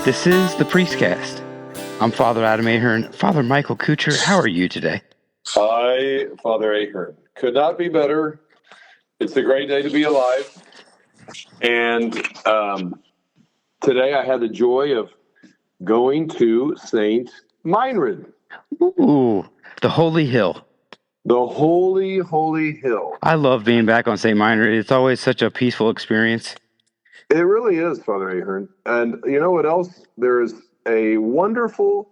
This is the Priestcast. I'm Father Adam Ahern. Father Michael Kuchar, how are you today? Hi, Father Ahern. Could not be better. It's a great day to be alive. And today I had the joy of going to St. Meinrad. Ooh, the Holy Hill. The holy, holy hill. I love being back on St. Meinrad. It's always such a peaceful experience. It really is, Father Ahern. And you know what else? There's a wonderful,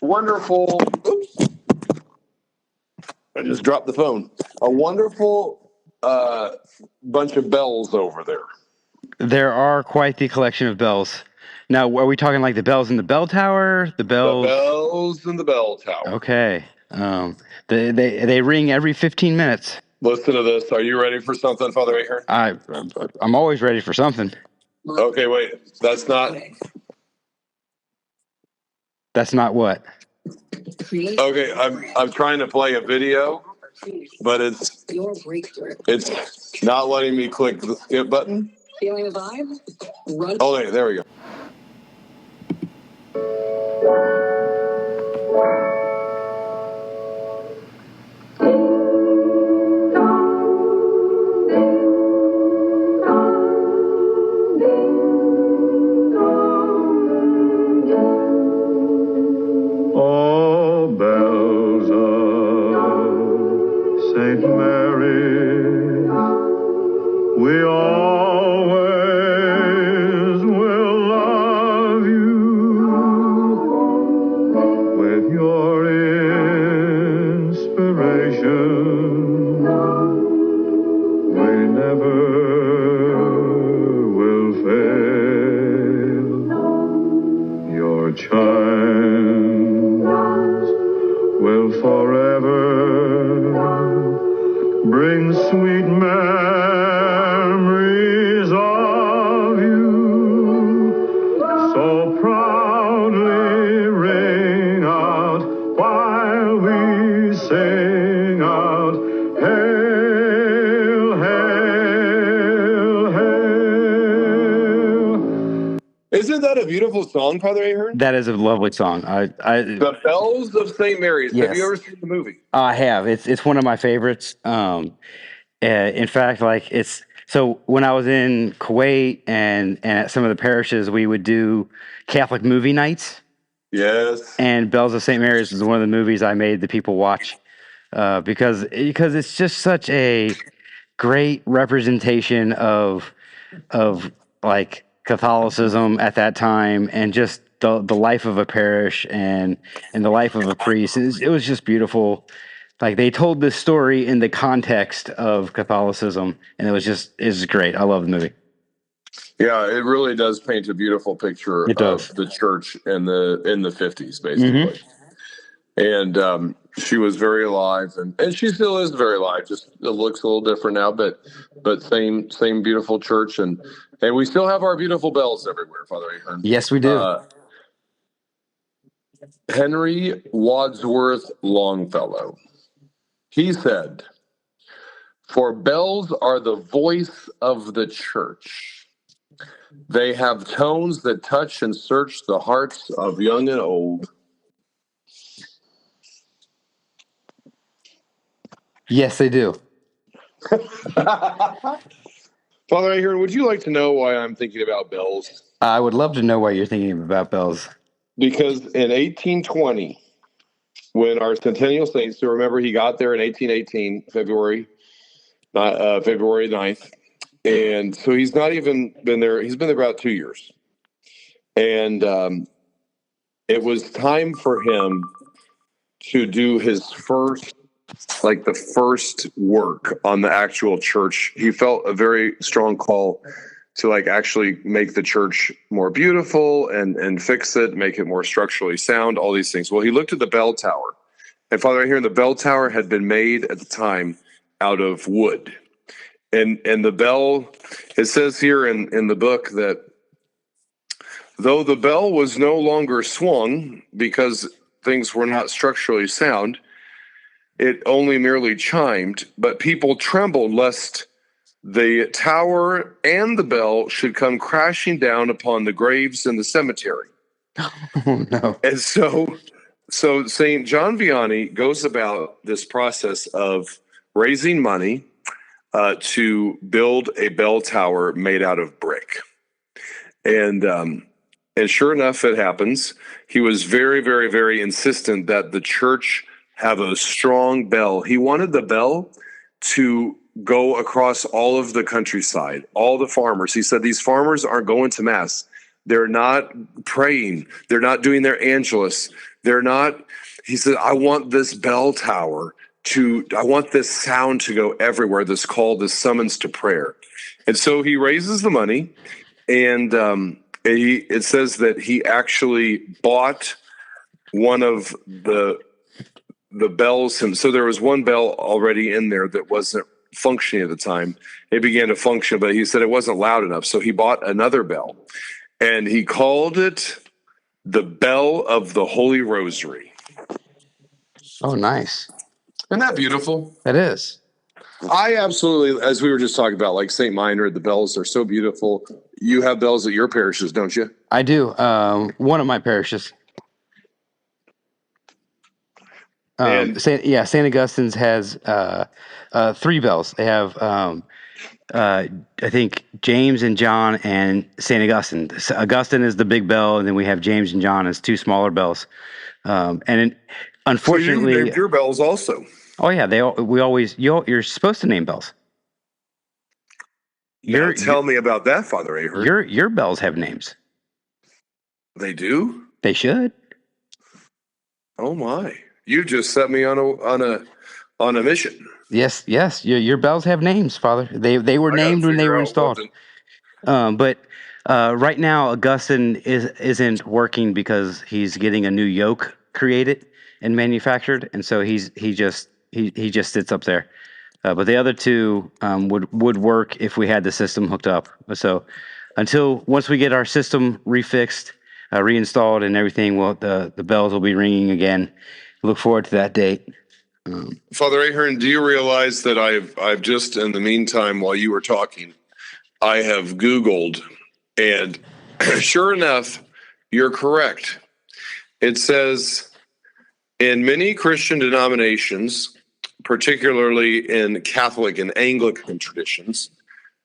oops, I just dropped the phone. A wonderful bunch of bells over there. There are quite the collection of bells. Now, are we talking like the bells in the bell tower? The bells in the bell tower. Okay. They ring every 15 minutes. Listen to this. Are you ready for something, Father Ahern? I'm always ready for something. Okay, wait. That's not what? okay. I'm trying to play a video, but it's not letting me click the skip button. Feeling the vibe? Oh, wait, there we go. Oh, bells of St. Mary, we always will love you with your inspiration. We never will fail. Your chimes will forever bring sweet memories of you. So proudly ring out while we sing out, hail, hail, hail. Isn't that a beautiful song, Father Ahern? That is a lovely song. The Bells of St. Mary's. Yes. Have you ever seen the movie? I have. It's one of my favorites. In fact, so when I was in Kuwait and at some of the parishes, we would do Catholic movie nights. Yes. And Bells of St. Mary's was one of the movies I made the people watch because it's just such a great representation of like Catholicism at that time and just the life of a parish and the life of a priest. It was just beautiful. Like they told this story in the context of Catholicism, and it's great. I love the movie. Yeah, it really does paint a beautiful picture It does. of the church in the 50s, basically. Mm-hmm. And she was very alive, and she still is very alive. Just it looks a little different now, but same beautiful church, and we still have our beautiful bells everywhere, Father Ahern. Yes, we do. Henry Wadsworth Longfellow, he said, "For bells are the voice of the church. They have tones that touch and search the hearts of young and old." Yes, they do. Father Ahern, would you like to know why I'm thinking about bells? I would love to know why you're thinking about bells. Because in 1820, when our centennial saint, so remember he got there in 1818, February 9th, and so he's not even been there. He's been there about 2 years. And it was time for him to do his first work on the actual church. He felt a very strong call to actually make the church more beautiful and fix it, make it more structurally sound, all these things. Well, he looked at the bell tower. And Father, here the bell tower had been made at the time out of wood. And the bell, it says here in the book that though the bell was no longer swung because things were not structurally sound, it only merely chimed, but people trembled lest the tower and the bell should come crashing down upon the graves in the cemetery. Oh, no. And so St. John Vianney goes about this process of raising money to build a bell tower made out of brick. And sure enough, it happens. He was very, very, very insistent that the church have a strong bell. He wanted the bell to go across all of the countryside, all the farmers. He said, these farmers aren't going to mass. They're not praying. They're not doing their angelus. They're not, he said, I want this bell tower I want this sound to go everywhere, this call, this summons to prayer. And so he raises the money, and it says that he actually bought one of the bells. So there was one bell already in there that wasn't functioning at the time. It began to function, but he said it wasn't loud enough. So he bought another bell, and he called it the Bell of the Holy Rosary. Oh, nice. Isn't that beautiful? That is. I absolutely, as we were just talking about, like St. Meinrad, the bells are so beautiful. You have bells at your parishes, don't you? I do. One of my parishes. St. Augustine's has 3 bells. They have, I think, James and John and St. Augustine. Augustine is the big bell, and then we have James and John as 2 smaller bells. Unfortunately, so you named your bells also. Oh yeah, you're supposed to name bells. Tell me about that, Father Ahern. Your bells have names. They do? They should. Oh my! You just set me on a mission. Yes. Your bells have names, Father. They were named when they were installed. But right now, Augustine isn't working because he's getting a new yoke created and manufactured, and so he just sits up there. But the other 2 would work if we had the system hooked up. So once we get our system refixed, reinstalled, and everything, the bells will be ringing again. Look forward to that date. Father Ahern, do you realize that I've just, in the meantime, while you were talking, I have Googled, and sure enough, you're correct. It says, in many Christian denominations, particularly in Catholic and Anglican traditions,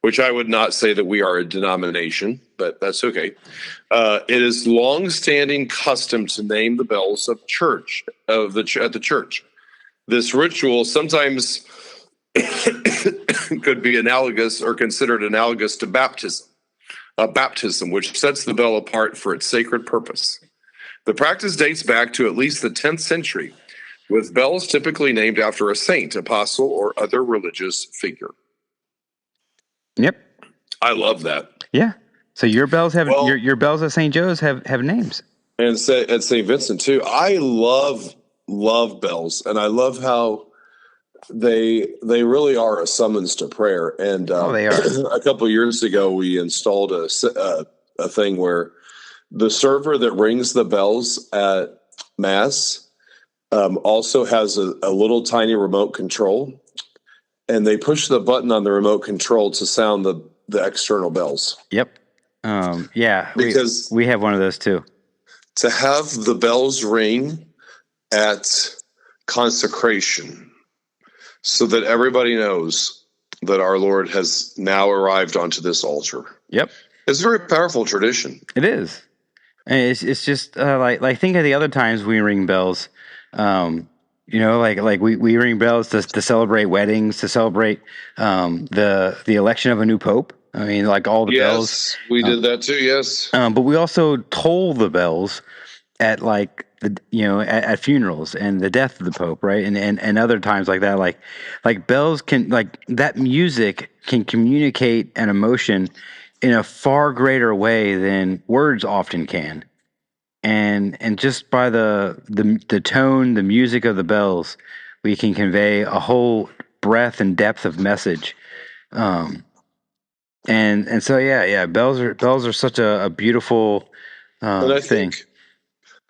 which I would not say that we are a denomination, but that's okay. It is long-standing custom to name the bells of at the church. This ritual sometimes could be analogous or considered analogous to baptism, which sets the bell apart for its sacred purpose. The practice dates back to at least the 10th century, with bells typically named after a saint, apostle, or other religious figure. Yep. I love that. Yeah. So your bells have your bells at St. Joe's have names. And at St. Vincent too. I love bells, and I love how they really are a summons to prayer. And they are. A couple of years ago, we installed a thing where the server that rings the bells at Mass also has a little tiny remote control, and they push the button on the remote control to sound the external bells. Yep. Because we have one of those too. To have the bells ring at consecration so that everybody knows that our Lord has now arrived onto this altar. Yep. It's a very powerful tradition. It is. And it's just like think of the other times we ring bells. Like we ring bells to celebrate weddings, to celebrate the election of a new pope. I mean, like all the bells. Yes, we did that too. Yes. But we also toll the bells at at funerals and the death of the pope, right? And other times like that, like bells can, like that music can communicate an emotion in a far greater way than words often can. And just by the tone, the music of the bells, we can convey a whole breadth and depth of message. And so bells are such a beautiful thing.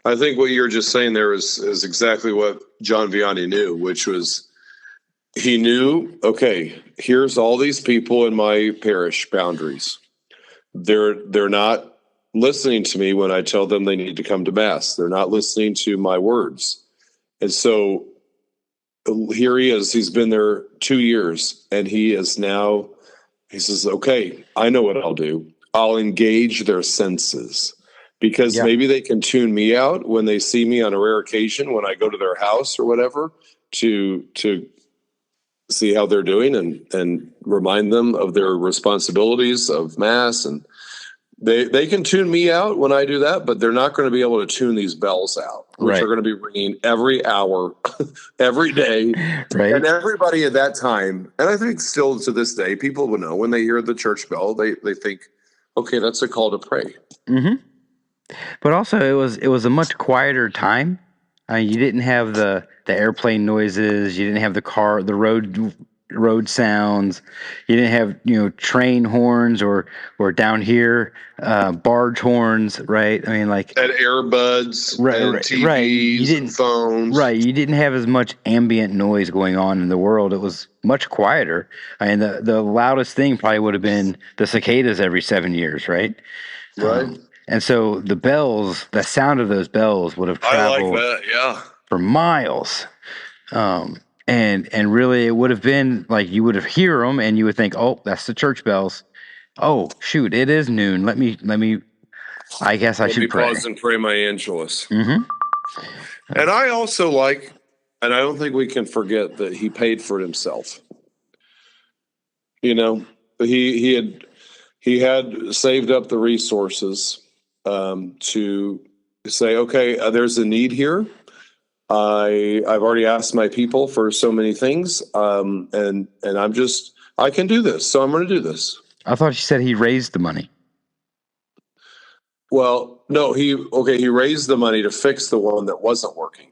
I think what you're just saying there is exactly what John Vianney knew, which was he knew, okay, here's all these people in my parish boundaries. They're not listening to me when I tell them they need to come to Mass. They're not listening to my words. And so here he is. He's been there 2 years, and he says, okay, I know what I'll do. I'll engage their senses, because maybe they can tune me out when they see me on a rare occasion when I go to their house or whatever to see how they're doing and remind them of their responsibilities of Mass. And they can tune me out when I do that, but they're not going to be able to tune these bells out, which are going to be ringing every hour, every day. Right. And everybody at that time, and I think still to this day, people will know when they hear the church bell, they think, okay, that's a call to pray. Mm-hmm. But also, it was a much quieter time. You didn't have the airplane noises. You didn't have the road sounds. You didn't have train horns or down here barge horns, right? I mean, like and earbuds, and TVs, and phones. Right, you didn't have as much ambient noise going on in the world. It was much quieter. I mean, the loudest thing probably would have been the cicadas every 7 years, right? Right. And so the bells, the sound of those bells would have traveled for miles. And really it would have been like you would have hear them and you would think, oh, that's the church bells. Oh, shoot, it is noon. Let me I guess I should pray. Pause and pray my Angelus. Mm-hmm. And I also like, and I don't think we can forget that he paid for it himself. He had saved up the resources to say, okay, there's a need here. I've already asked my people for so many things, and I can do this, so I'm going to do this. I thought you said he raised the money. Well, no, he raised the money to fix the one that wasn't working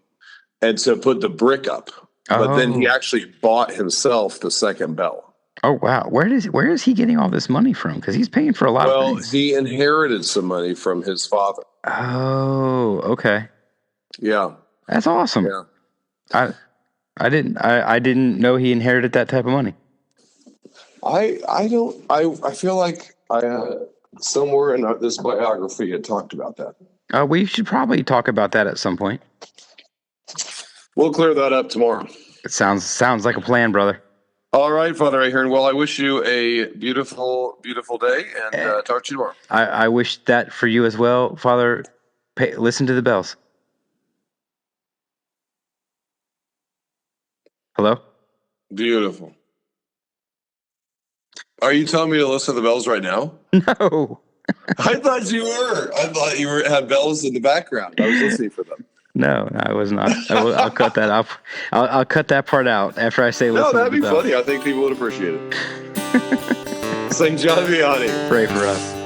and to put the brick up. But then he actually bought himself the second bell. Oh, wow. Where is he getting all this money from? Because he's paying for a lot of things. Well, he inherited some money from his father. Oh, okay. Yeah. That's awesome. Yeah. I didn't know he inherited that type of money. I feel like somewhere in this biography it talked about that. We should probably talk about that at some point. We'll clear that up tomorrow. It sounds like a plan, brother. All right, Father Ahern. Well, I wish you a beautiful, beautiful day, and talk to you tomorrow. I wish that for you as well, Father. Listen to the bells. Hello? Beautiful. Are you telling me to listen to the bells right now? No. I thought you were. I thought you had bells in the background. I was listening for them. No, I was not. I'll cut that off. I'll cut that part out after I say listen. No, that'd be funny. I think people would appreciate it. St. John Vianney. Pray for us.